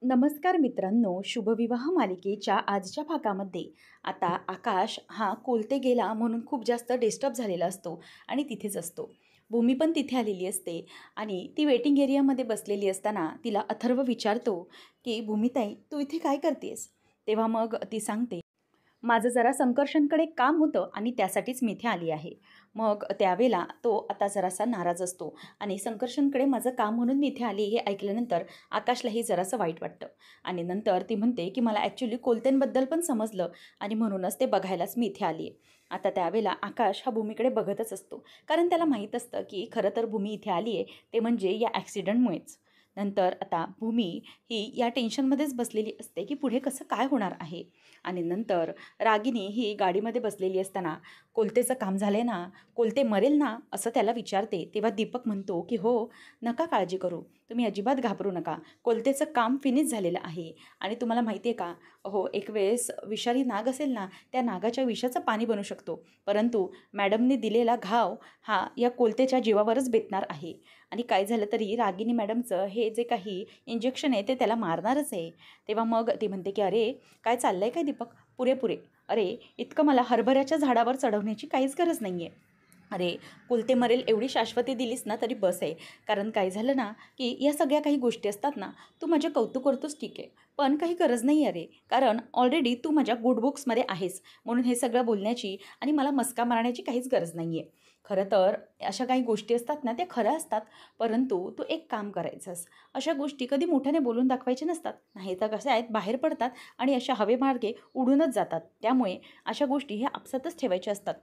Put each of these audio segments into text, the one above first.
नमस्कार मित्रांनो, शुभविवाह मालिकेच्या आजच्या भागामध्ये आता आकाश हा कोलते गेला म्हणून खूप जास्त डिस्टर्ब झालेला असतो आणि तिथेच असतो. भूमी पण तिथे आलेली असते आणि ती वेटिंग एरियामध्ये बसलेली असताना तिला अथर्व विचारतो की भूमिताई, तू इथे काय करतेस? तेव्हा मग ती सांगते, माझं जरा संकर्षणकडे काम होतं आणि त्यासाठीच मी इथे आली आहे. मग त्यावेळेला तो आता जरासा नाराज असतो आणि संकर्षणकडे माझं काम म्हणून मी इथे आली हे ऐकल्यानंतर आकाशलाही जरासं वाईट वाटतं. आणि नंतर ती म्हणते की मला ॲक्च्युली कोलत्यांबद्दल पण समजलं आणि म्हणूनच ते बघायलाच मी इथे आली आहे. आता त्यावेळेला आकाश हा भूमीकडे बघतच असतो, कारण त्याला माहीत असतं की खरं तर भूमी इथे आली आहे ते म्हणजे या ॲक्सिडेंटमुळेच. नंतर आता भूमी ही या टेन्शनमध्येच बसलेली असते की पुढे कसं काय होणार आहे. आणि नंतर रागिनी ही गाडीमध्ये बसलेली असताना, कोलतेचं काम झालं आहे ना, कोलते मरेल ना, असं त्याला विचारते. तेव्हा दीपक म्हणतो की हो, नका काळजी करू, तुम्ही अजिबात घाबरू नका, कोलतेचं काम फिनिश झालेलं आहे. आणि तुम्हाला माहिती आहे का, हो, एक वेळेस विषारी नाग असेल ना, त्या नागाच्या विषाचं पाणी बनू शकतो, परंतु मॅडमने दिलेला घाव हा या कोलतेच्या जीवावरच बेतणार आहे. आणि काय झालं तरी रागिनी मॅडमचं हे जे काही इंजेक्शन आहे ते त्याला मारणारच आहे. तेव्हा मग ती म्हणते की अरे, काय चाललं आहे काय दीपक? पुरेपुरे. अरे, इतकं मला हरभऱ्याच्या झाडावर चढवण्याची काहीच गरज नाही आहे. अरे, कुलते मरेल एवढी शाश्वती दिलीस ना तरी बस आहे. कारण काय झालं ना, की या सगळ्या काही गोष्टी असतात ना, तू माझे कौतुक करतोस ठीक आहे, पण काही गरज नाही आहे रे. कारण ऑलरेडी तू माझ्या गुड बुक्समध्ये आहेस, म्हणून हे सगळं बोलण्याची आणि मला मस्का मारण्याची काहीच गरज नाही आहे. खरं तर अशा काही गोष्टी असतात ना, त्या खऱ्या असतात, परंतु तू एक काम करायचंस, अशा गोष्टी कधी मोठ्याने बोलून दाखवायच्या नसतात. नाही तर कशा आहेत, बाहेर पडतात आणि अशा हवेमार्गे उडूनच जातात. त्यामुळे अशा गोष्टी ह्या आपसातच ठेवायच्या असतात.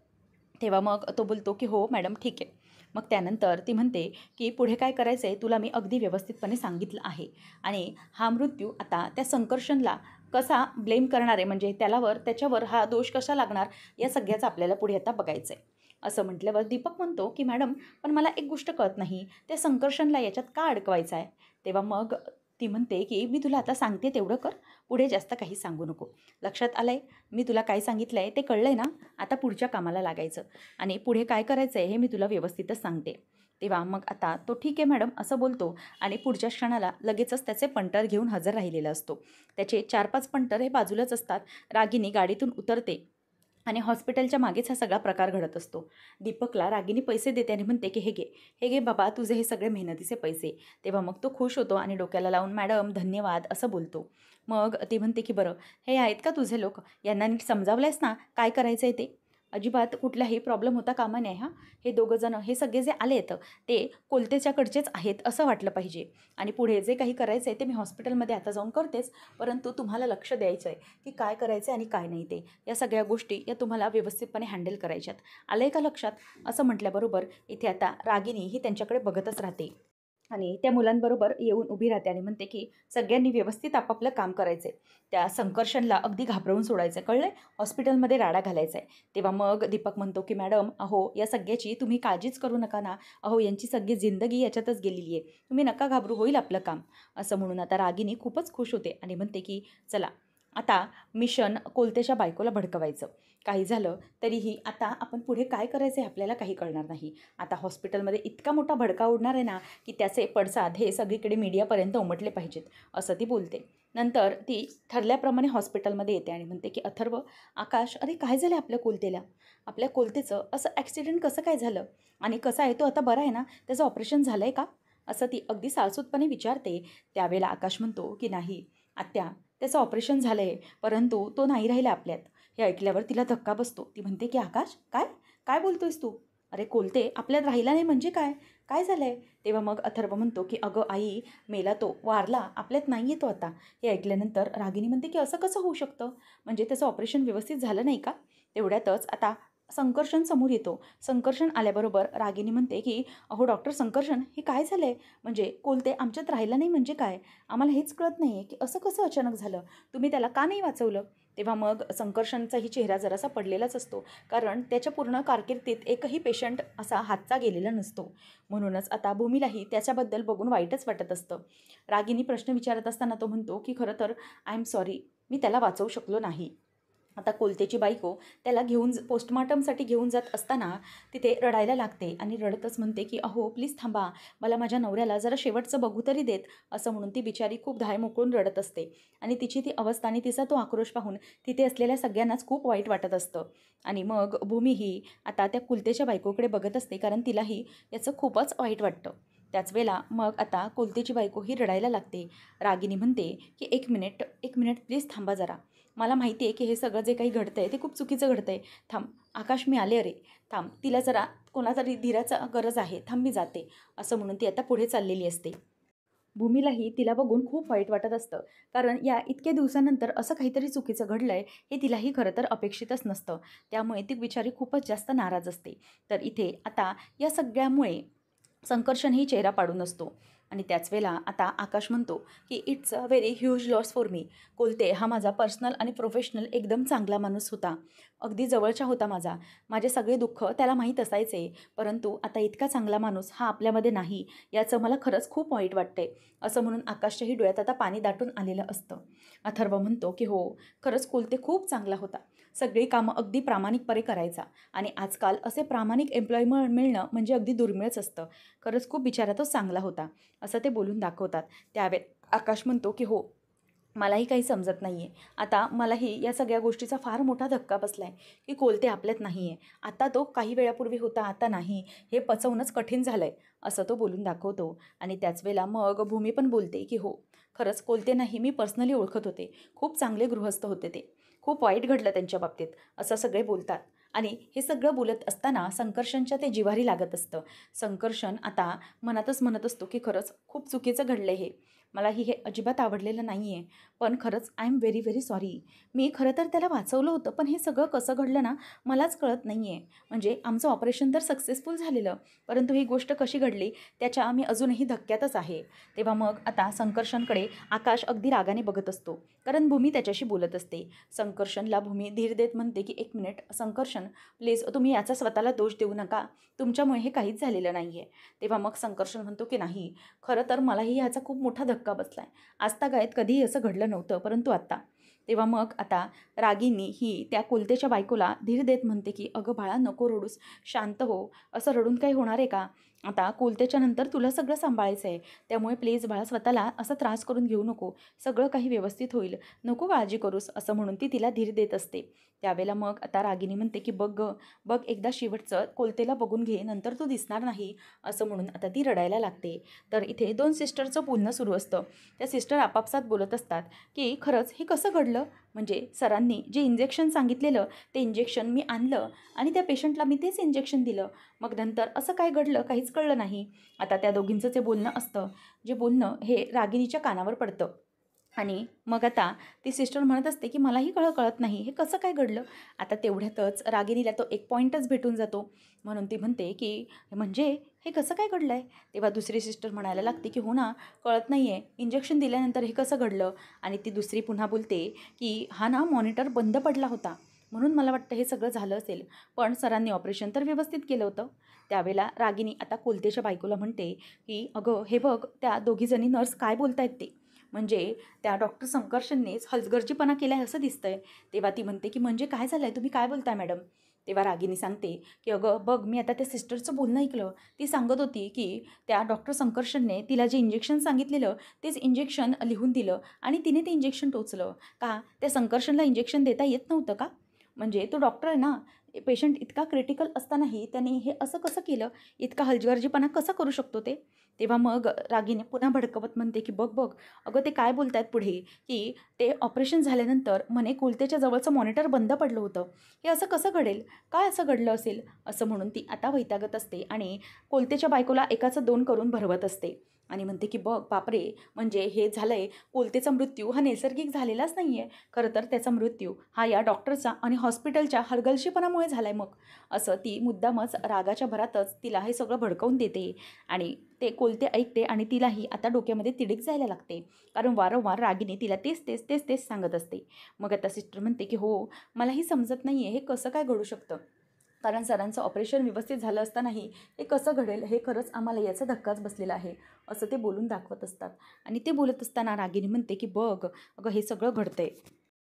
तेव्हा मग तो बोलतो की हो मॅडम ठीक आहे. मग त्यानंतर ती म्हणते की पुढे काय करायचं आहे तुला मी अगदी व्यवस्थितपणे सांगितलं आहे आणि हा मृत्यू आता त्या संकर्षणला कसा ब्लेम करणार आहे, म्हणजे त्याच्यावर हा दोष कसा लागणार, या सगळ्याचं आपल्याला पुढे आता बघायचं आहे. असं म्हटल्यावर दीपक म्हणतो की मॅडम, पण मला एक गोष्ट कळत नाही, त्या संकर्षणला याच्यात का अडकवायचं आहे? तेव्हा मग ती म्हणते की मी तुला आता सांगते तेवढं कर, पुढे जास्त काही सांगू नको. लक्षात आलं आहे, मी तुला काय सांगितलं आहे ते कळलं आहे ना? आता पुढच्या कामाला लागायचं आणि पुढे काय करायचं आहे हे मी तुला व्यवस्थितच सांगते. तेव्हा मग आता तो ठीक आहे मॅडम असं बोलतो आणि पुढच्या क्षणाला लगेचच त्याचे पंटर घेऊन हजर राहिलेला असतो. त्याचे 4-5 पंटर हे बाजूलाच असतात. रागिनी गाडीतून उतरते आणि हॉस्पिटलच्या मागेच हा सगळा प्रकार घडत असतो. दीपकला रागिनी पैसे देते आणि म्हणते की हे घे बाबा तुझे हे सगळे मेहनतीचे पैसे. तेव्हा मग तो खुश होतो आणि डोक्याला लावून मॅडम धन्यवाद असं बोलतो. मग ती म्हणते की बरं, हे आहेत का तुझे लोक, यांना नीट समजावलंयस ना काय करायचं आहे ते? अजिबात कुठलाही प्रॉब्लेम होता कामा नये हां. हे दोघं जण हे सगळे जे आलेत ते कोलतेच्याकडचेच आहेत असं वाटलं पाहिजे. आणि पुढे जे काही करायचं आहे ते मी हॉस्पिटलमध्ये आता जाऊन करतेच, परंतु तुम्हाला लक्ष द्यायचं आहे की काय करायचं आहे आणि काय नाही ते. या सगळ्या गोष्टी या तुम्हाला व्यवस्थितपणे हँडल करायच्यात. आलं आहे का लक्षात? असं म्हटल्याबरोबर इथे आता रागिनी ही त्यांच्याकडे बघतच राहते आणि त्या मुलांबरोबर येऊन उभी राहते आणि म्हणते की सगळ्यांनी व्यवस्थित आपापलं काम करायचं आहे. त्या संकर्षणला अगदी घाबरवून सोडायचं आहे, कळलं आहे? हॉस्पिटलमध्ये राडा घालायचा आहे. तेव्हा मग दीपक म्हणतो की मॅडम अहो, या सगळ्याची तुम्ही काळजीच करू नका ना. अहो, यांची सगळी जिंदगी याच्यातच गेलेली आहे. तुम्ही नका घाबरू, होईल आपलं काम. असं म्हणून आता रागिनी खूपच खुश होते आणि म्हणते की चला, आता मिशन कोलतेच्या बायकोला भडकवायचं. काही झालं तरीही आता आपण पुढे काय करायचं आहे आपल्याला काही कळणार नाही. आता हॉस्पिटलमध्ये इतका मोठा भडका उडणार आहे ना, की त्याचे पडसाद हे सगळीकडे मीडियापर्यंत उमटले पाहिजेत, असं ती बोलते. नंतर ती ठरल्याप्रमाणे हॉस्पिटलमध्ये येते आणि म्हणते की अथर्व, आकाश, अरे काय झालं आपल्या कोलतेला? आपल्या कोलतेचं असं ॲक्सिडेंट कसं काय झालं? आणि कसा आहे तो आता, बरा आहे ना? त्याचं ऑपरेशन झालं आहे का? असं ती अगदी साळसूतपणे विचारते. त्यावेळेला आकाश म्हणतो की नाही आत्या, त्याचं ऑपरेशन झालं आहे, परंतु तो नाही राहिला आपल्यात. हे ऐकल्यावर तिला धक्का बसतो. ती म्हणते की आकाश, काय काय बोलतोयस तू? अरे, कोलते आपल्यात राहिला नाही म्हणजे काय? काय झालं आहे? तेव्हा मग अथर्व म्हणतो की अगं आई, मेला तो, वारला, आपल्यात नाही आहे तो आता. हे ऐकल्यानंतर रागिनी म्हणते की असं कसं होऊ शकतं? म्हणजे त्याचं ऑपरेशन व्यवस्थित झालं नाही का? तेवढ्यातच आता संकर्षण समोर येतो. संकर्षण आल्याबरोबर रागिनी म्हणते की अहो डॉक्टर संकर्षण, हे काय झालं आहे? म्हणजे कोलते आमच्यात राहिला नाही म्हणजे काय? आम्हाला हेच कळत नाही आहे की असं कसं अचानक झालं? तुम्ही त्याला का नाही वाचवलं? तेव्हा मग संकर्षणचाही चेहरा जरासा पडलेलाच असतो, कारण त्याच्या पूर्ण कारकिर्दीत एकही पेशंट असा हातचा गेलेला नसतो. म्हणूनच आता भूमीलाही त्याच्याबद्दल बघून वाईटच वाटत असतं. रागिनी प्रश्न विचारत असताना तो म्हणतो की खरं तर आय एम सॉरी, मी त्याला वाचवू शकलो नाही. आता कोलतेची बायको त्याला पोस्टमॉर्टमसाठी घेऊन जात असताना तिथे रडायला लागते आणि रडतच म्हणते की अहो प्लीज थांबा, मला माझ्या नवऱ्याला जरा शेवटचं बघू तरी देत, असं म्हणून ती बिचारी खूप धाय मोकळून रडत असते. आणि तिची ती अवस्था आणि तिचा तो आक्रोश पाहून तिथे असलेल्या सगळ्यांनाच खूप वाईट वाटत असतं. आणि मग भूमी ही आता त्या कुलतेच्या बायकोकडे बघत असते, कारण तिलाही याचं खूपच वाईट वाटतं. त्याच वेळेला मग आता कुलतेची बायको ही रडायला लागते. रागिनी म्हणते की एक मिनिट प्लीज थांबा जरा, मला माहिती आहे की हे सगळं जे काही घडतंय ते खूप चुकीचं घडतंय. थांब आकाश, मी आले, अरे थांब, तिला जरा कोणातरी धीराचा गरज आहे, थांब मी जाते, असं म्हणून ती आता पुढे चाललेली असते. भूमीलाही तिला बघून खूप वाईट वाटत असतं, कारण या इतक्या दिवसानंतर असं काहीतरी चुकीचं घडलंय हे तिलाही खरं तर अपेक्षितच नसतं. त्यामुळे ती बिचारी खूपच जास्त नाराज असते. तर इथे आता या सगळ्यामुळे संकर्षणही चेहरा पाडून असतो. आणि त्याच वेळेला आता आकाश म्हणतो की it's a very huge loss for me. Kolte हा माझा पर्सनल आणि प्रोफेशनल एकदम चांगला माणूस होता, अगदी जवळचा होता माझा. माझे सगळे दुःख त्याला माहीत असायचे, परंतु आता इतका चांगला माणूस हा आपल्यामध्ये नाही, याचं मला खरंच खूप वाईट वाटतंय, असं म्हणून आकाशच्याही डोळ्यात आता पाणी दाटून आलेलं असतं. अथर्व म्हणतो की हो, खरंच कोलते खूप चांगला होता, सगळी कामं अगदी प्रामाणिकपणे करायचा, आणि आजकाल असे प्रामाणिक एम्प्लॉय मिळणं म्हणजे अगदी दुर्मिळच असतं. खरंच खूप बिचारा तो चांगला होता, असं ते बोलून दाखवतात. त्यावेळेत आकाश म्हणतो की हो, मलाही काही समजत नाही आहे. आता मलाही या सगळ्या गोष्टीचा फार मोठा धक्का बसला आहे की कोलते आपल्यात नाही आहे. आता तो काही वेळापूर्वी होता, आता नाही, हे पचवणंच कठीण झालं आहे, असं तो बोलून दाखवतो. आणि त्याच वेळेला मग भूमी पण बोलते की हो, खरंच कोलते नाही, मी पर्सनली ओळखत होते, खूप चांगले गृहस्थ होते ते, खूप वाईट घडलं त्यांच्या बाबतीत, असं सगळे बोलतात. आणि हे सगळं बोलत असताना संकर्षणच्या ते जिव्हारी लागत असतं. संकर्षण आता मनातच म्हणत असतो की खरंच खूप चुकीचं घडलं हे, मलाही हे अजिबात आवडलेलं नाही आहे, पण खरंच I am very very sorry. मी खरं तर त्याला वाचवलं होतं, पण हे सगळं कसं घडलं ना मलाच कळत नाही आहे. म्हणजे आमचं ऑपरेशन तर सक्सेसफुल झालेलं, परंतु ही गोष्ट कशी घडली त्याच्या मी अजूनही धक्क्यातच आहे. तेव्हा मग आता संकर्षणकडे आकाश अगदी रागाने बघत असतो, कारण भूमी त्याच्याशी बोलत असते. संकर्षणला भूमी धीर देत म्हणते की एक मिनिट संकर्षण, प्लीज तुम्ही याचा स्वतःला दोष देऊ नका, तुमच्यामुळे हे काहीच झालेलं नाही आहे. तेव्हा मग संकर्षण म्हणतो की नाही, खरं तर मलाही ह्याचा खूप मोठा धक्का बसला आहे, आजतागायत कधीही असं घडलं नव्हतं, परंतु आत्ता. तेव्हा मग आता रागिनी ही त्या कोलतेच्या बायकोला धीर देत म्हणते की अगं बाळा, नको रडूस, शांत हो, असं रडून काही होणार आहे का? आता कोलतेच्या नंतर तुला सगळं सांभाळायचं आहे, त्यामुळे प्लीज बाळा स्वतःला असा त्रास करून घेऊ नको, सगळं काही व्यवस्थित होईल, नको काळजी करूस, असं म्हणून ती तिला धीर देत असते. त्यावेळेला मग आता रागिनी म्हणते की बघ बघ, एकदा शेवटचं कोलतेला बघून घे, नंतर तो दिसणार नाही, असं म्हणून आता ती रडायला लागते. तर इथे दोन सिस्टरचं बोलणं सुरू असतं. त्या सिस्टर आपापसात बोलत असतात की खरंच हे कसं घडलं, म्हणजे सरांनी जे इंजेक्शन सांगितलेलं ते इंजेक्शन मी आणलं आणि त्या पेशंटला मी तेच इंजेक्शन दिलं, मग नंतर असं काय घडलं काहीच कळलं नाही. आता त्या दोघींचं जे बोलणं असतं, जे बोलणं हे रागिनीच्या कानावर पडतं. आणि मग आता ती सिस्टर म्हणत असते की मलाही कळत नाही हे कसं काय घडलं. आता तेवढ्यातच रागिनीला तो एक पॉईंटच भेटून जातो, म्हणून ती म्हणते की म्हणजे हे कसं काय घडलं आहे. तेव्हा दुसरी सिस्टर म्हणायला लागते की हो ना, कळत नाही आहे, इंजेक्शन दिल्यानंतर हे कसं घडलं. आणि ती दुसरी पुन्हा बोलते की हा ना, मॉनिटर बंद पडला होता, म्हणून मला वाटतं हे सगळं झालं असेल, पण सरांनी ऑपरेशन तर व्यवस्थित केलं होतं. त्यावेळेला रागिनी आता कोलतेच्या बायकोला म्हणते की अगं हे बघ, त्या दोघीजणी नर्स काय बोलतायत ते, म्हणजे त्या डॉक्टर संकर्षणनेच हलगर्जीपणा केला आहे असं दिसतंय. तेव्हा ती म्हणते की म्हणजे काय झालं आहे, तुम्ही काय बोलताय मॅडम. तेव्हा रागिनी सांगते की अगं बघ, मी आता त्या सिस्टरचं बोलणं ऐकलं, ती सांगत होती की त्या डॉक्टर संकर्षणने तिला जे इंजेक्शन सांगितलेलं तेच इंजेक्शन लिहून दिलं आणि तिने ते इंजेक्शन टोचलं. का त्या संकर्षणला इंजेक्शन देता येत नव्हतं का, म्हणजे तो डॉक्टर आहे ना, पेशंट इतका क्रिटिकल असतानाही त्याने हे असं कसं केलं, इतका हलगर्जीपणा कसा करू शकतो ते. तेव्हा मग रागिनी पुन्हा भडकवत म्हणते की बघ बघ, अगं ते काय बोलत आहेत पुढे की ते ऑपरेशन झाल्यानंतर म्हणे कोलतेच्या जवळचं मॉनिटर बंद पडलं होतं, हे असं कसं घडेल, काय असं घडलं असेल, असं म्हणून ती आता वैतागत असते आणि कोलतेच्या बायकोला एकाचं दोन करून भरवत असते. आणि म्हणते की बघ बापरे, म्हणजे हे झालं आहे, कोलतेचा मृत्यू हा नैसर्गिक झालेलाच नाही आहे, खरं तर त्याचा मृत्यू हा या डॉक्टरचा आणि हॉस्पिटलच्या हलगर्जीपणामुळे झाला आहे. मग असं ती मुद्दामच रागाच्या भरातच तिला हे सगळं भडकवून देते. आणि ते कोलते ऐकते आणि तिलाही आता डोक्यामध्ये तिडीक जायला लागते, कारण वारंवार रागिनी तिला तेच तेच तेच तेच सांगत असते. मग आता सिस्टर म्हणते की हो, मलाही समजत नाही आहे हे कसं काय घडू शकतं, कारण सरांचं ऑपरेशन व्यवस्थित झालं असतानाही हे कसं घडेल, हे खरंच आम्हाला याचा धक्काच बसलेला आहे, असं ते बोलून दाखवत असतात. आणि ते बोलत असताना रागिनी म्हणते की बघ अगं, हे सगळं घडतंय,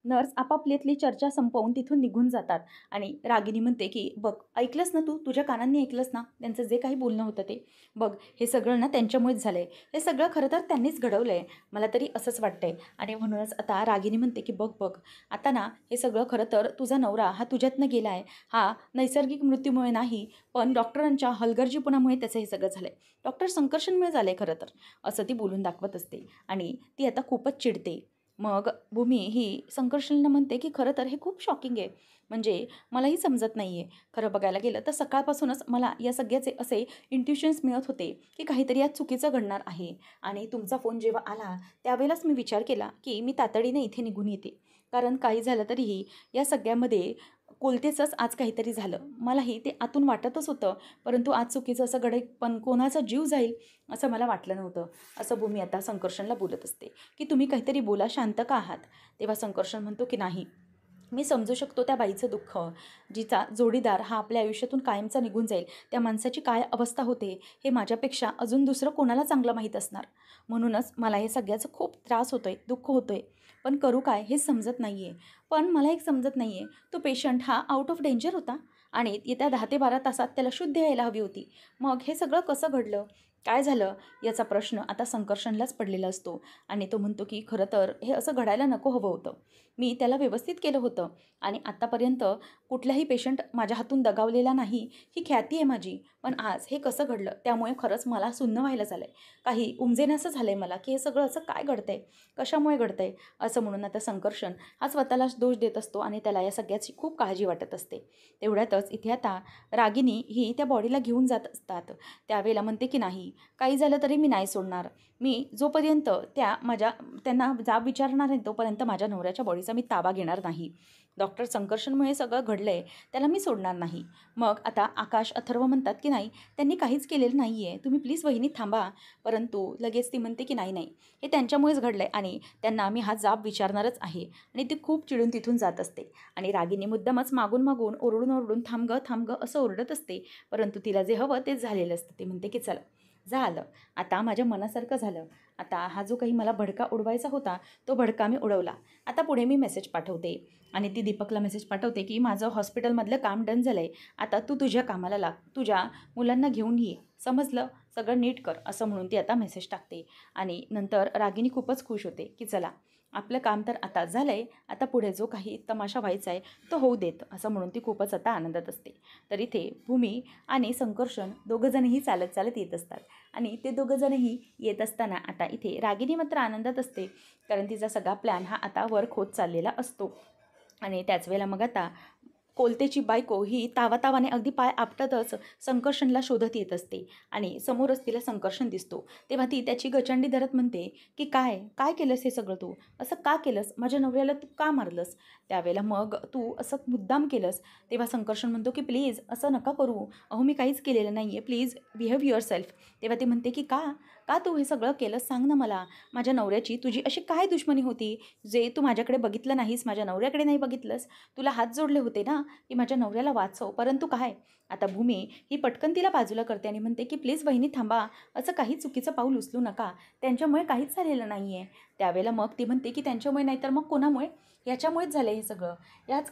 नर्स आपापल्यातली चर्चा संपवून तिथून निघून जातात आणि रागिनी म्हणते की बघ, ऐकलंस ना तू, तुझ्या कानांनी ऐकलंस ना त्यांचं जे काही बोलणं होतं ते. बघ, हे सगळं ना त्यांच्यामुळेच झालं आहे. हे सगळं खरं तर त्यांनीच घडवलं आहे. मला तरी असंच वाटतंय. आणि म्हणूनच आता रागिनी म्हणते की बघ बघ, आता ना हे सगळं खरं तर तुझा नवरा हा तुझ्यातनं गेला आहे. हा नैसर्गिक मृत्यूमुळे नाही, पण डॉक्टरांच्या हलगर्जीपणामुळे त्याचं हे सगळं झालं आहे. डॉक्टर संकर्षणमुळे झालं आहे खरं तर, असं ती बोलून दाखवत असते. आणि ती आता खूपच चिडते. मग भूमी ही संकर्षणला म्हणते की खरं तर हे खूप शॉकिंग आहे. म्हणजे मलाही समजत नाही आहे. खरं बघायला गेलं तर सकाळपासूनच मला या सगळ्याचे असे इंट्युशन्स मिळत होते की काहीतरी यात चुकीचं घडणार आहे. आणि तुमचा फोन जेव्हा आला त्यावेळेलाच मी विचार केला की मी तातडीने इथे निघून येते. कारण काही झालं तरीही या सगळ्यामध्ये कोलतेचंच आज काहीतरी झालं. मलाही ते आतून वाटतच होतं. परंतु आज चुकीचं असं घडेल, पण कोणाचा जीव जाईल असं मला वाटलं नव्हतं. असं भूमी आता संकर्षणला बोलत असते की तुम्ही काहीतरी बोला, शांत का आहात? तेव्हा संकर्षण म्हणतो की नाही, मी समजू शकतो त्या बाईचं दुःख. जिचा जोडीदार हा आपल्या आयुष्यातून कायमचा निघून जाईल, त्या माणसाची काय अवस्था होते हे माझ्यापेक्षा अजून दुसरं कोणाला चांगलं माहीत असणार. म्हणूनच मला हे सगळ्याचा खूप त्रास होतोय, दुःख होतोय. पण करू काय हे समजत नाही आहे. पण मला एक समजत नाही आहे, तो पेशंट हा आउट ऑफ डेंजर होता आणि येत्या 10 ते 12 तासात त्याला शुद्ध यायला हवी होती. मग हे सगळं कसं घडलं? काय झालं? याचा प्रश्न आता संकर्षणलाच पडलेला असतो. आणि तो म्हणतो की खरं तर हे असं घडायला नको हवं होतं. मी त्याला व्यवस्थित केलं होतं आणि आत्तापर्यंत कुठलाही पेशंट माझ्या हातून दगावलेला नाही, ही ख्याती आहे माझी. पण आज हे कसं घडलं? त्यामुळे खरंच मला सुन्न व्हायला झालं आहे. काही उमजेनासं झालं आहे मला की हे सगळं असं काय घडतंय? कशामुळे घडतंय? असं म्हणून आता संकर्षण हा स्वतःलाच दोष देत असतो आणि त्याला या सगळ्याची खूप काळजी वाटत असते. तेवढ्यातच इथे आता रागिनी ही त्या बॉडीला घेऊन जात असतात. त्यावेळेला म्हणते की नाही, काही झालं तरी मी नाही सोडणार. मी जोपर्यंत त्यांना जाब विचारणार नाही तोपर्यंत माझ्या नवऱ्याच्या बॉडीचा मी ताबा घेणार नाही. डॉक्टर संकर्षणमुळे सगळं घडलंय, त्याला मी सोडणार नाही. मग आता आकाश, अथर्व म्हणतात की नाही, त्यांनी काहीच केलेलं नाही आहे, तुम्ही प्लीज वहिनी थांबा. परंतु लगेच ती म्हणते की नाही नाही, हे त्यांच्यामुळेच घडलंय आणि त्यांना आम्ही हा जाब विचारणारच आहे. आणि ती खूप चिडून तिथून जात असते. आणि रागिनी मुद्दामच मागून मागून ओरडून ओरडून थांब गं असं ओरडत असते. परंतु तिला जे हवं तेच झालेलं असतं. ती म्हणते की चला, झालं, आता माझ्या मनासारखं झालं. आता हा जो काही मला भडका उडवायचा होता तो भडका मी उडवला. आता पुढे मी मेसेज पाठवते. आणि ती दीपकला मेसेज पाठवते की माझं हॉस्पिटलमधलं काम डन झालं आहे. आता तू तुझ्या कामाला लाग, तुझ्या मुलांना घेऊन ये, समजलं, सगळं नीट कर, असं म्हणून ती आता मेसेज टाकते. आणि नंतर रागिनी खूपच खुश होते की चला, आपलं काम तर आता झालं आहे, आता पुढे जो काही तमाशा व्हायचा आहे तो होऊ देत, असं म्हणून ती खूपच आता आनंदात असते. तर इथे भूमी आणि संकर्षण दोघंजणही चालत चालत येत असतात. आणि ते दोघंजणही येत असताना आता इथे रागिनी मात्र आनंदात असते, कारण तिचा सगळा प्लॅन हा आता वर्क होत चाललेला असतो. आणि त्याच वेळेला मग आता कोलतेची बायको ही तावातावाने अगदी पाय आपटतच संकर्षणला शोधत येत असते. आणि समोरच तिला संकर्षण दिसतो. तेव्हा ती त्याची गचंडी धरत म्हणते की काय काय केलंस हे सगळं तू? असं का केलंस? माझ्या नवऱ्याला तू का मारलंस? त्यावेळेला मग तू असं मुद्दाम केलंस. तेव्हा संकर्षण म्हणतो की प्लीज असं नका करू, अहो मी काहीच केलेलं नाही आहे, प्लीज बिहेव युअर सेल्फ. तेव्हा ती म्हणते की का का तू हे सगळं केलंस, सांग ना मला. माझ्या नवऱ्याची तुझी अशी काय दुश्मनी होती जे तू माझ्याकडे बघितलं नाहीस, माझ्या नवऱ्याकडे नाही बघितलंस? तुला हात जोडले होते ना की माझ्या नवऱ्याला वाचव, परंतु काय? आता भूमी ही पटकन तिला बाजूला करते आणि म्हणते की प्लीज वहिनी थांबा, असं काही चुकीचं पाऊल उचलू नका, त्यांच्यामुळे काहीच झालेलं नाही आहे. त्यावेळेला मग ती म्हणते की त्यांच्यामुळे नाही तर मग कोणामुळे? याच्यामुळेच झालं हे सगळं,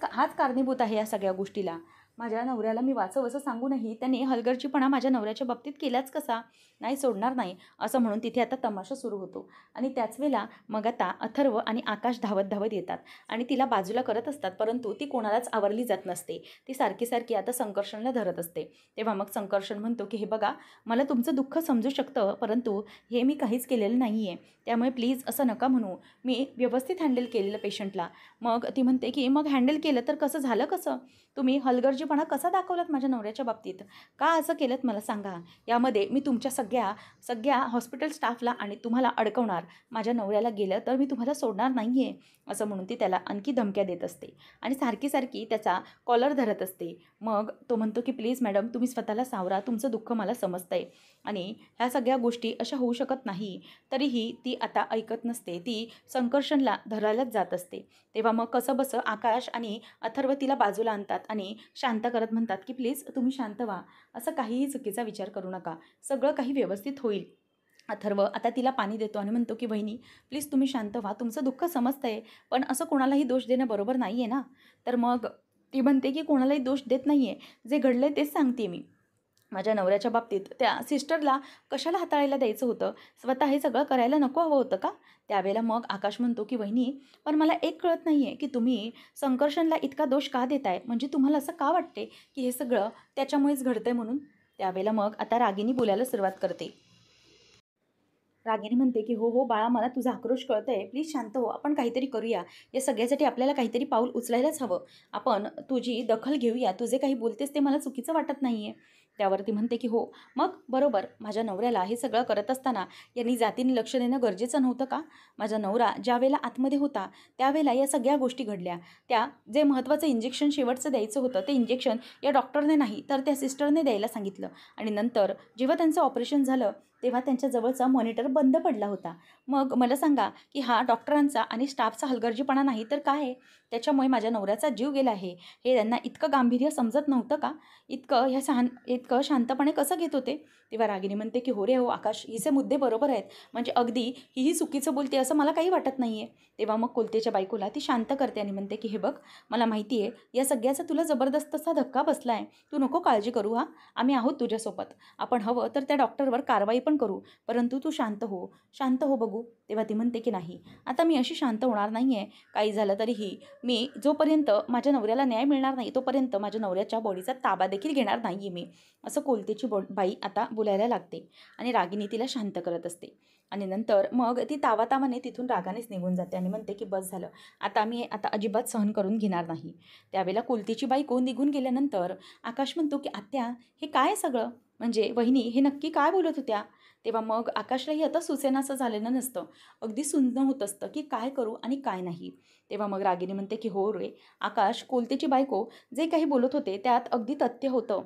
हाच कारणीभूत आहे या सगळ्या गोष्टीला. माझ्या नवऱ्याला मी वाचव असं सांगूनही त्याने हलगर्जीपणा माझ्या नवऱ्याच्या बाबतीत केलाच कसा? नाही सोडणार नाही, असं म्हणून तिथे आता तमाशा सुरू होतो. आणि त्याच वेळेला मग आता अथर्व आणि आकाश धावत धावत येतात आणि तिला बाजूला करत असतात. परंतु ती कोणालाच आवरली जात नसते. ती सारखी सारखी आता संकर्षणला धरत असते. तेव्हा मग संकर्षण म्हणतो की हे बघा, मला तुमचं दुःख समजू शकतं, परंतु हे मी काहीच केलेलं नाही आहे, त्यामुळे प्लीज असं नका म्हणू, मी व्यवस्थित हँडल केलेलं पेशंटला. मग ती म्हणते की मग हँडल केलं तर कसं झालं कसं? तुम्ही हलगर्जीपणा कसा दाखवलात माझ्या नवऱ्याच्या बाबतीत? का असं केलं मला सांगा? यामध्ये मी तुमच्या सगळ्या सगळ्या हॉस्पिटल स्टाफला आणि तुम्हाला अडकवणार. माझ्या नवऱ्याला गेलं तर मी तुम्हाला सोडणार नाही आहे, असं म्हणून ती त्याला आणखी धमक्या देत असते. आणि सारखी सारखी त्याचा कॉलर धरत असते. मग तो म्हणतो की प्लीज मॅडम, तुम्ही स्वतःला सावरा, तुमचं दुःख मला समजतंय आणि ह्या सगळ्या गोष्टी अशा होऊ शकत नाही. तरीही ती आता ऐकत नसते, ती संकर्षणला धरायलाच जात असते. तेव्हा मग कसं बसं आकाश आणि अथर्व तिला बाजूला आणतात आणि शांत करत म्हणतात की प्लीज तुम्ही शांत व्हा, असं काहीही चुकीचा विचार करू नका, सगळं काही व्यवस्थित होईल. अथर्व आता तिला पाणी देतो आणि म्हणतो की "वहिनी प्लीज तुम्ही शांत व्हा. तुमचं दुःख समजतंय, पण असं कोणालाही दोष देणं बरोबर नाही आहे ना." तर मग ती म्हणते की "कोणालाही दोष देत नाही आहे. जे घडलंय तेच सांगते मी. माझ्या नवऱ्याच्या बाबतीत त्या सिस्टरला कशाला हाताळायला द्यायचं होतं? स्वतः हे सगळं करायला नको हवं होतं का?" त्यावेळेला मग आकाश म्हणतो की "वहिनी, पण मला एक कळत नाही आहे की तुम्ही संकर्षणला इतका दोष का देताय? म्हणजे तुम्हाला असं का वाटते की हे सगळं त्याच्यामुळेच घडतंय म्हणून?" त्यावेळेला मग आता रागिनी बोलायला सुरुवात करते. रागिनी म्हणते की "हो, हो बाळा, मला तुझा आक्रोश कळतंय. प्लीज शांत हो. आपण काहीतरी करूया. या सगळ्यासाठी आपल्याला काहीतरी पाऊल उचलायलाच हवं. आपण तुझी दखल घेऊया. तू जे काही बोलतेस ते मला चुकीचं वाटत नाही आहे." त्यावरती म्हणते की "हो, मग बरोबर. माझ्या नवऱ्याला हे सगळं करत असताना यांनी जातीने लक्ष देणं गरजेचं नव्हतं का? माझा नवरा ज्यावेळेला आतमध्ये होता, त्यावेळेला या सगळ्या गोष्टी घडल्या. त्या जे महत्त्वाचं इंजेक्शन शेवटचं द्यायचं होतं, ते इंजेक्शन या डॉक्टरने नाही, तर त्या सिस्टरने द्यायला सांगितलं. आणि नंतर जेव्हा त्यांचं ऑपरेशन झालं, तेव्हा त्यांच्या जवळचा मॉनिटर बंद पडला होता. मग मला सांगा, की हा डॉक्टरांचा आणि स्टाफचा हलगर्जीपणा नाही तर काय आहे? त्याच्यामुळे माझ्या नवऱ्याचा जीव गेला आहे. हे त्यांना इतकं गांभीर्य समजत नव्हतं का? इतकं शांतपणे कसं घेत होते?" तेव्हा रागिनी म्हणते, की "हो रे हो आकाश, हिचे मुद्दे बरोबर आहेत. म्हणजे अगदी हीही चुकीचं बोलते असं मला काही वाटत नाही आहे." तेव्हा मग कुलतेच्या बायकोला ती शांत करते आणि म्हणते, की "हे बघ, मला माहिती आहे या सगळ्याचा तुला जबरदस्त असा धक्का बसला आहे. तू नको काळजी करू हां. आम्ही आहोत तुझ्यासोबत. आपण हवं तर त्या डॉक्टरवर कारवाई पण करू. परंतु तू शांत हो, शांत हो बघू." तेव्हा ती म्हणते की "नाही, आता मी अशी शांत होणार नाही आहे. काही झालं तरीही मी जोपर्यंत माझ्या नवऱ्याला न्याय मिळणार नाही, तोपर्यंत माझ्या नवऱ्याच्या बॉडीचा ताबा देखील घेणार नाही आहे मी." असं कोलतेची बाई आता बोलायला लागते आणि रागिनी तिला शांत करत असते. आणि नंतर मग ती तावातावाने तिथून रागानेच निघून जाते आणि म्हणते की "बस झालं. आता अजिबात सहन करून घेणार नाही." त्यावेळेला कुलतीची बायको निघून गेल्यानंतर आकाश म्हणतो की "आत्या, हे काय सगळं? म्हणजे वहिनी हे नक्की काय बोलत होत्या?" तेव्हा मग आकाशलाही आता सुचेनासं झालेलं नसतं. अगदी सुन्न होत असतं की काय करू आणि काय नाही. तेव्हा मग रागिनी म्हणते की "हो रे आकाश, कोलतेची बायको जे काही बोलत होते त्यात अगदी तथ्य होतं.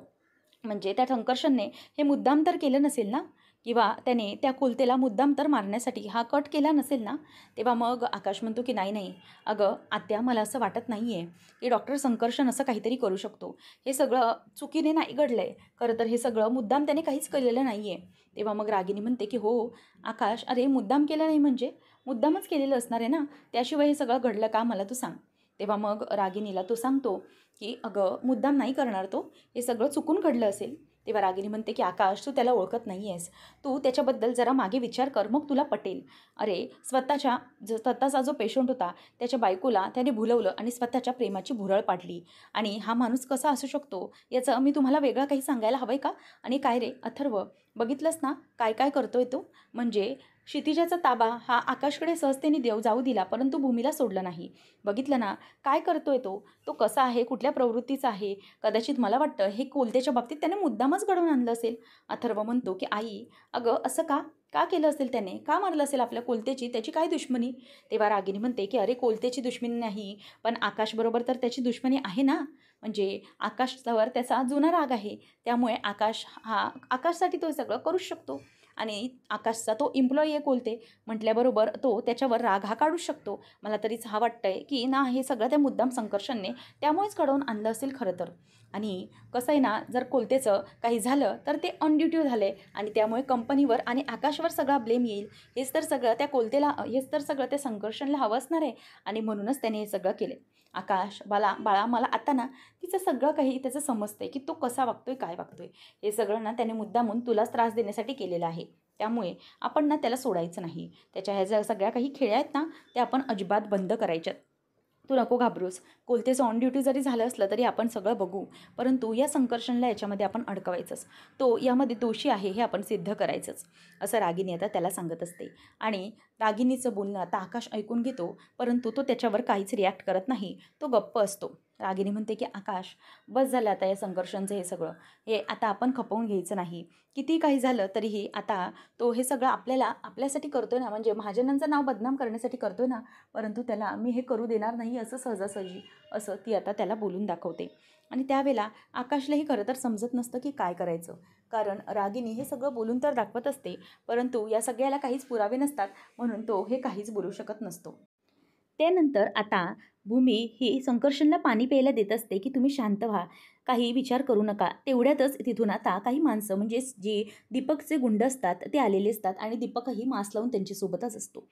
म्हणजे त्या संकर्षणने हे मुद्दाम तर केलं नसेल ना? किंवा त्याने त्या कुलतेला मुद्दाम तर मारण्यासाठी हा कट केला नसेल ना?" तेव्हा मग आकाश म्हणतो की "नाही, नाही. अगं आत्या, मला असं वाटत नाही आहे की डॉक्टर संकर्षण असं काहीतरी करू शकतो. हे सगळं चुकीने नाही घडलं आहे. खरं तर हे सगळं मुद्दाम त्याने काहीच केलेलं नाही आहे." तेव्हा मग रागिनी म्हणते की "हो आकाश, अरे मुद्दाम केलं नाही म्हणजे? मुद्दामच केलेलं असणार आहे ना? त्याशिवाय हे सगळं घडलं का मला तू सांग." तेव्हा मग रागिनीला तो सांगतो की "अगं मुद्दाम नाही करणार तो. हे सगळं चुकून घडलं असेल." तेव्हा रागिनी म्हणते की "आकाश, तू त्याला ओळखत नाही आहेस. तू त्याच्याबद्दल जरा मागे विचार कर, मग तुला पटेल. अरे स्वतःचा जो पेशंट होता त्याच्या बायकोला त्याने भुलवलं आणि स्वतःच्या प्रेमाची भुरळ पाडली. आणि हा माणूस कसा असू शकतो याचं मी तुम्हाला वेगळं काही सांगायला हवं आहे का? आणि काय रे अथर्व, बघितलंस ना काय काय करतोय तो? म्हणजे क्षितिजाचा ताबा हा आकाशकडे सहजतेने जाऊ दिला, परंतु भूमीला सोडलं नाही. बघितलं ना काय करतोय तो? तो कसा आहे, कुठल्या प्रवृत्तीचा आहे? कदाचित मला वाटतं हे कोलतेच्या बाबतीत त्याने मुद्दामच घडवून आणलं असेल." अथर्व म्हणतो की "आई, अगं असं का? का केलं असेल त्याने? का मारलं असेल आपल्या कोलतेची? त्याची काय दुश्मनी?" तेव्हा रागिनी म्हणते की "अरे कोलतेची दुश्मनी नाही, पण आकाशबरोबर तर त्याची दुश्मनी आहे ना. म्हणजे आकाशवर त्याचा जुना राग आहे. त्यामुळे आकाशसाठी तो हे सगळं करूच शकतो. आणि आकाशचा तो एम्प्लॉई आहे कोलते म्हटल्याबरोबर तो त्याच्यावर राग हा काढूच शकतो. मला तरीच हा वाटतंय की ना हे सगळं त्या मुद्दाम संकर्षणने त्यामुळेच घडवून आणलं असेल खरं तर." आणि कसं आहे ना, जर कोलतेचं काही झालं तर ते ऑन ड्युटी झाले आणि त्यामुळे कंपनीवर आणि आकाशवर सगळा ब्लेम येईल. हेच तर सगळं त्या संकर्षणला हवं असणार आहे आणि म्हणूनच त्याने हे सगळं केलं. "आकाश, बाळा, मला आता ना तिचं सगळं काही त्याचं समजतंय की तो कसा वागतोय, काय वागतोय. हे सगळं ना त्याने मुद्दामून तुलाच त्रास देण्यासाठी केलेलं आहे. त्यामुळे आपण ना त्याला सोडायचं नाही. त्याच्या ह्या ज्या सगळ्या काही खेळ्या आहेत ना, त्या आपण अजिबात बंद करायच्यात. तू नको घाबरूस. कोलतेचं ऑन ड्युटी जरी झालं असलं तरी आपण सगळं बघू. परंतु या संकर्षणला याच्यामध्ये आपण अडकवायचंच. तो यामध्ये दोषी आहे हे आपण सिद्ध करायचंच." असं रागिनी आता त्याला सांगत असते. आणि रागिनीचं बोलणं आता आकाश ऐकून घेतो, परंतु तो त्याच्यावर काहीच रिॲक्ट करत नाही. तो गप्प असतो. रागिनी म्हणते की "आकाश, बस झालं आता या संघर्षांचं हे सगळं. हे आता आपण खपवून घ्यायचं नाही. किती काही झालं तरीही आता तो हे सगळं आपल्यासाठी करतोय ना, म्हणजे महाजनांचं नाव बदनाम करण्यासाठी करतोय ना, परंतु त्याला मी हे करू देणार नाही असं सहजासहजी." असं ती आता त्याला बोलून दाखवते. आणि त्यावेळेला आकाशलाही खरं तर समजत नसतं की काय करायचं. कारण रागिनी हे सगळं बोलून तर दाखवत असते, परंतु या सगळ्याला काहीच पुरावे नसतात, म्हणून तो हे काहीच बोलू शकत नसतो. त्यानंतर आता भूमी ही संकर्षणला पाणी प्यायला देत असते की तुम्ही शांत व्हा, काही विचार करू नका. तेवढ्यातच तिथून आता काही माणसं म्हणजेच जे दीपकचे गुंड असतात ते आलेले असतात आणि दीपकही मास्क लावून त्यांच्यासोबतच असतो.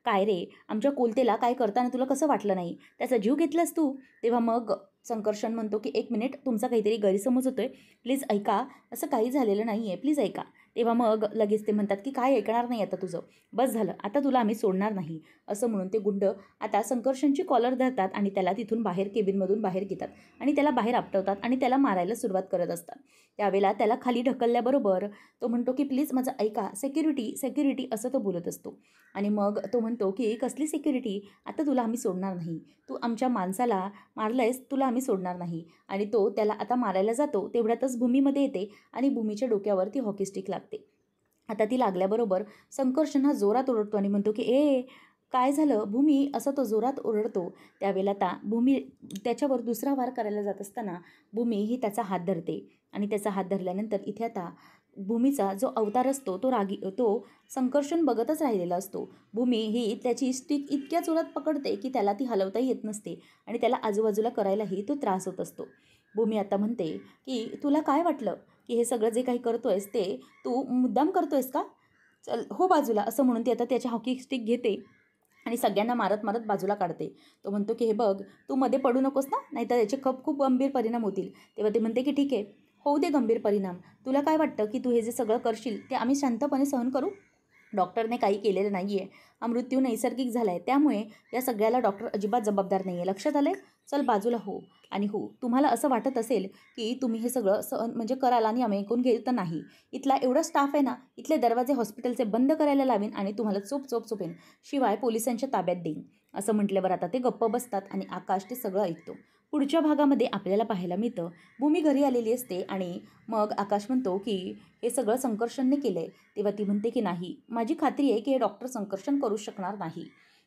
"काय रे, आमच्या कोलतेला काय करताना तुला कसं वाटलं नाही? त्याचा जीव घेतलास तू?" तेव्हा मग संकर्षण म्हणतो की "1 मिनिट, तुमचा काहीतरी गैरसमज होतोय. प्लीज ऐका. असं काही झालेलं नाही आहे. प्लीज ऐका." तेव्हा मग लगेच ते म्हणतात की "काय ऐकणार नाही आता तुझं. बस झालं. आता तुला आम्ही सोडणार नाही." असं म्हणून ते गुंड आता संकर्षणची कॉलर धरतात आणि त्याला तिथून बाहेर केबिनमधून बाहेर घेतात आणि त्याला बाहेर आपटवतात आणि त्याला मारायला सुरुवात करत असतात. त्यावेळेला त्याला खाली ढकलल्याबरोबर तो म्हणतो की "प्लीज माझं ऐका. सिक्युरिटी, सिक्युरिटी" असं तो बोलत असतो. आणि मग तो म्हणतो की "कसली सिक्युरिटी? आता तुला आम्ही सोडणार नाही. तू आमच्या माणसाला मारलंयस, तुला आम्ही सोडणार नाही." आणि तो त्याला आता मारायला जातो. तेवढ्यातच भूमीमध्ये येते आणि भूमीच्या डोक्यावर ती हॉकी स्टिक लागते. आता ती लागल्याबरोबर संकर्षण हा जोरात ओरडतो आणि म्हणतो की "ए, काय झालं भूमी?" असं तो जोरात ओरडतो. त्यावेळेला आता भूमी त्याच्यावर दुसरा वार करायला जात असताना भूमी ही त्याचा हात धरते आणि त्याचा हात धरल्यानंतर इथे आता भूमीचा जो अवतार असतो तो संकर्षण बघतच राहिलेला असतो. भूमी ही त्याची स्टिक इतक्या जोरात पकडते की त्याला ती हलवताही येत नसते आणि त्याला आजूबाजूला करायलाही तो त्रास होत असतो. भूमी आता म्हणते की "तुला काय वाटलं की हे सगळं जे काही करतोयस ते तू मुद्दाम करतोयस का? चल हो बाजूला." असं म्हणून ती आता त्याची हॉकी स्टिक घेते आणि सगळ्यांना मारत मारत बाजूला काढते. तो म्हणतो की "हे बघ, तू मध्ये पडू नकोस ना, नाहीतर याचे खूप गंभीर परिणाम होतील." तेव्हा ते म्हणते की "ठीक आहे, होऊ दे गंभीर परिणाम. तुला काय वाटतं की तू हे जे सगळं करशील ते आम्ही शांतपणे सहन करू? डॉक्टरने काही केलेलं नाही आहे. हा मृत्यू नैसर्गिक झाला आहे. त्यामुळे या सगळ्याला डॉक्टर अजिबात जबाबदार नाही आहे. लक्षात आलं आहे? चल बाजूला हो." आणि हो, तुम्हाला असं वाटत असेल की तुम्ही हे सगळं सहन म्हणजे कराल आणि आम्ही ऐकून घेऊ, तर नाही. इथला एवढा स्टाफ आहे ना, इथले दरवाजे हॉस्पिटलचे बंद करायला लावीन आणि तुम्हाला चोप चोपेन. शिवाय पोलिसांच्या ताब्यात देईन. असं म्हटल्यावर आता ते गप्प बसतात आणि आकाश ते सगळं ऐकतो. पुढच्या भागामध्ये आपल्याला पाहायला मिळतं, भूमी घरी आलेली असते आणि मग आकाश म्हणतो की "हे सगळं संकर्षणने केलं आहे." तेव्हा ती म्हणते की "नाही, माझी खात्री आहे की हे डॉक्टर संकर्षण करू शकणार नाही."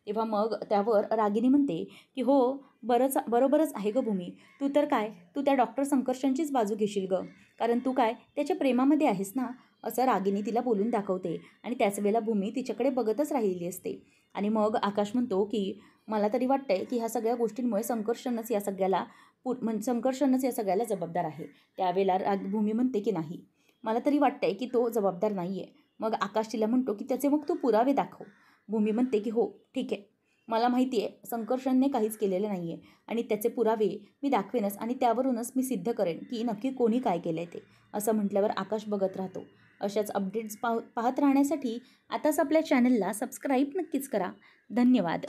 तेव्हा मग त्यावर रागिनी म्हणते की "हो, बरोबरच आहे गं भूमी. तू तर काय, तू त्या डॉक्टर संकर्षणचीच बाजू घेशील गं. कारण तू काय त्याच्या प्रेमामध्ये आहेस ना." असं रागिनी तिला बोलून दाखवते आणि त्याच वेळेला भूमी तिच्याकडे बघतच राहिलेली असते. आणि मग आकाश म्हणतो की "मला तरी वाटतंय की ह्या सगळ्या गोष्टींमुळे संकर्षणच या सगळ्याला जबाबदार आहे." त्यावेळेला भूमी म्हणते की "नाही, मला तरी वाटतंय की तो जबाबदार नाही आहे." मग आकाश तिला म्हणतो की "त्याचे मग तू पुरावे दाखव." भूमी म्हणते की "हो, ठीक आहे. मला माहिती आहे संकर्षणने काहीच केलेलं नाही आहे आणि त्याचे पुरावे मी दाखवेनच आणि त्यावरूनच मी सिद्ध करेन की नक्की कोणी काय केलं आहे ते." असं म्हटल्यावर आकाश बघत राहतो. अशाच अपडेट्स पाहत राहण्यासाठी आताच आपल्या चॅनलला सबस्क्राईब नक्कीच करा. धन्यवाद.